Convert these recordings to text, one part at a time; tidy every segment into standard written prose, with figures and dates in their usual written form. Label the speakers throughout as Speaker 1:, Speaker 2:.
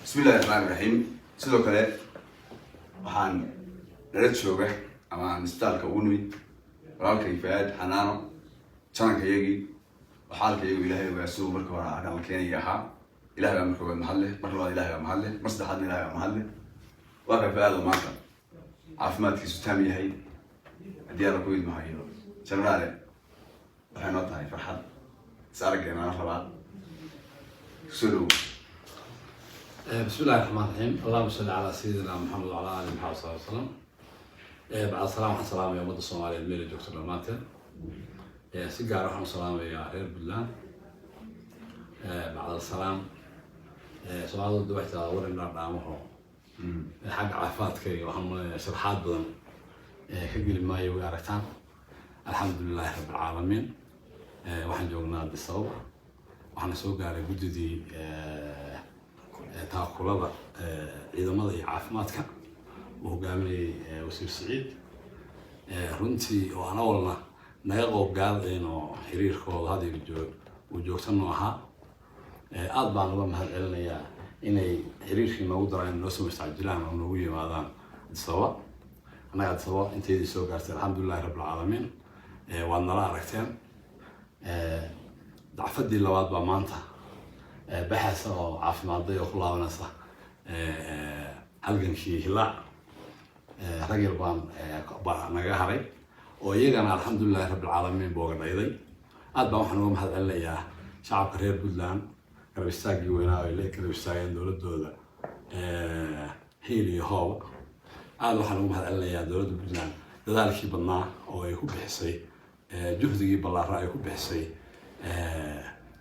Speaker 1: بسم الله الرحمن الرحيم. sidoo kale waxaan nala jooga ama aan isbitaalka ugu nimid walaalkay Faad Xanaano janankayagii waxaalkaygu ilaahay ogaasoo marka hore aan la keenay ahaa ilaahay baa marka wada mahadle mar labaad ilaahay baa mahadle mar saddexaad ilaahay baa mahadle waa ka Faad maanta caafimaadkiisu taam yahay hadii aan ku idmahayo janaale waxay noo tahay farxad saargeena labaad soo
Speaker 2: بسم الله الرحمن الرحيم. اللهم صل على سيدنا محمد وعلى آله محمد صلى الله عليه وسلم. بعد السلام عليكم السلام يا مدة الصومالية الميل دكتور الماتن. سيجار رحمة السلام يا خير بالله. بعد السلام سؤال الدوحة أول من رامه حق عفات كي وهم شرحات بدن كجيل ما يوجارتان. الحمد لله رب العالمين. وحن جونا بالصوب وحن سوق على جددي تاكلada ciidamada iyo caafimaadka uu hogaaminayay wasiir Saciid runtii oo ana walna naga qoob gaadayno xiriirkooda hadii uu joogsan ahaa aad baan uga mahad celinayaa inay xiriirkii noogu daraan noo soo mustaajilaan oo noogu yimaadaan sabab anaga sabab inteedii soo gaartay alxamdulillaah rabbil caalamiin waan nala aragteen dacfadii labaad baa maanta بحث أو عافمادية وكلها وناسة halgankii hilaac ragil baan naga haray oo iyagana alxamdulillaah rabbil caalamiin booga dhayday aad baan waxaan uga mahad celinayaa shacabka reer Puntland garab istaagii weynaa ay leeyahay garab istaageen dowladooda hiil iyo hoob aad waxaan uga mahad celinayaa dowladda Puntland dadaalkii badnaa oo ay ku bixisay juhdigii ballaaran ay ku bixisay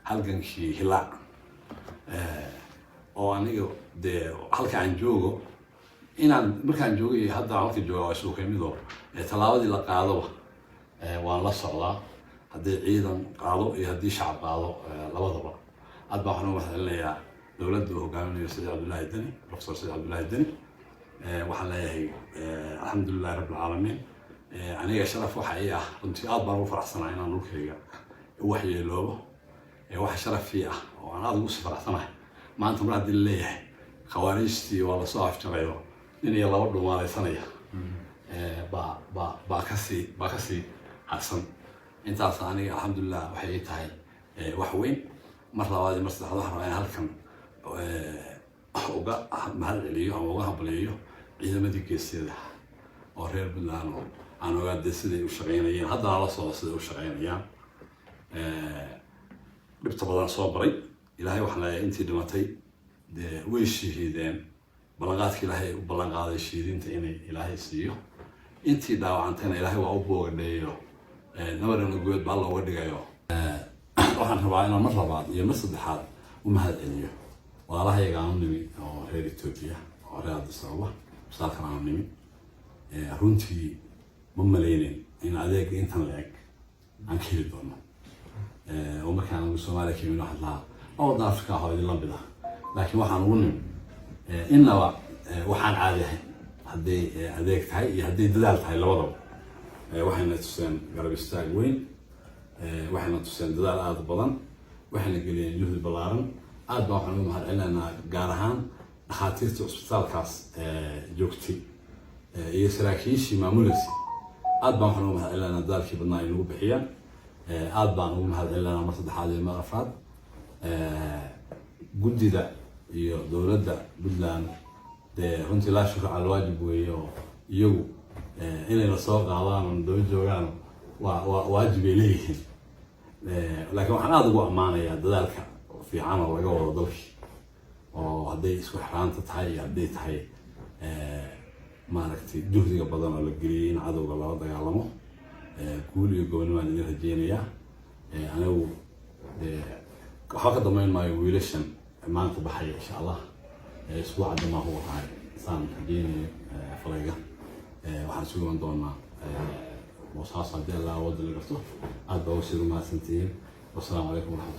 Speaker 2: halgankii hilaac oo aniga de halka aan joogo inaan markaan joogay hadda halka joogo waa soo kamido talaabadii la qaado waan la socdaa hadii ciidan qaado iyo hadii shacab qaado labadaba aad baan waxaan u mahadcelinayaa dowladda hogaaminaysa Saciid Cabdullaahi Dani Professor Saciid Cabdullaahi Dani waxaan leeyahay alxamdulillaah rabbil caalamiin aniga sharaf waxa ay ah runtii aad baan ugu faraxsanahay inaan dhulkayga wax yeeloobo wax sharaf fiican oo aan aad ugu faraxsanahay maanta mar hadii leeyahay khawaarijtii waa la soo afjarayo in iyo laba dhumaalaysanaya ba kasi xasan intaas aniga alxamdulillaah waxay tahay wax weyn mar labaad mar saddexaad waxaan rabaa halkan uga mahad celiyo ama uga hambalyeeyo ciidamadii geesiyada oo reer Puntland aan ogaadey siday u shaqeynayeen haddana la soo siday u shaqeynayaan dhibta badan soo baray ilaahay waxaan leeyahay intii dhimatay way shahiideen ballanqaadkii ilaahay u ballanqaaday shahiidinta inay ilaahay siiyo intii dhaawacantayna ilaahay waa u boogadheeyo nabadan ugood baa looga dhigayo waxaan rabaa inaan mar labaad iyo mar saddexaad u mahad celiyo walaalahayaga aan u nimi oo reer Itoobiya oo reer Addis Ababa saakan aan u nimi runtii ma malaynayn in adeeg intan leeg aan ka heli doono ومكان الصومالي كمين واحد لها أو دافك هاي اللمبة لكن وحن ونم إنه وحن عادي هدي هديك هاي هدي دلالت هاي الوضع وحنا تسين قرب استاج وين وحنا تسين دلال هذا بدن وحنا قلنا جهد بلارن عاد وحنا نقول هذا إننا جارهان خاطرت أسبتال كاس جوكتي يسراكيش معمولسي عاد وحنا نقول هذا إننا دلالك بدنا ينوب بحيان aad baan ugu mahad celinaa mar saddexaad iyo mar afraad guddida iyo dowladda Puntland runtii la shukr cala waajib weeyo iyagu inay la soo qaadaan oo dowlad joogaan waa waajib ay leeyihiin laakiin waxaan aad ugu ammaanayaa dadaalka fiican oo laga wado dalkii oo hadday isku xiraanta tahay iyo hadday tahay maaragtay juhdiga badan oo la geliyay in cadowga lala dagaalamo guul iyo gobonnimo aan idin rajeynayaa anigu waxaa ka dambeyn maayo wiilashan maanta baxaya insha allah isbuuca dhammaan ku wataa saan rajeynayo falayga waxaan isugu iman doonaa boosaaso haddii allah wadda la garto aad baa u sii mahadsantihiin wassalaamu calaykum waraxmatullahi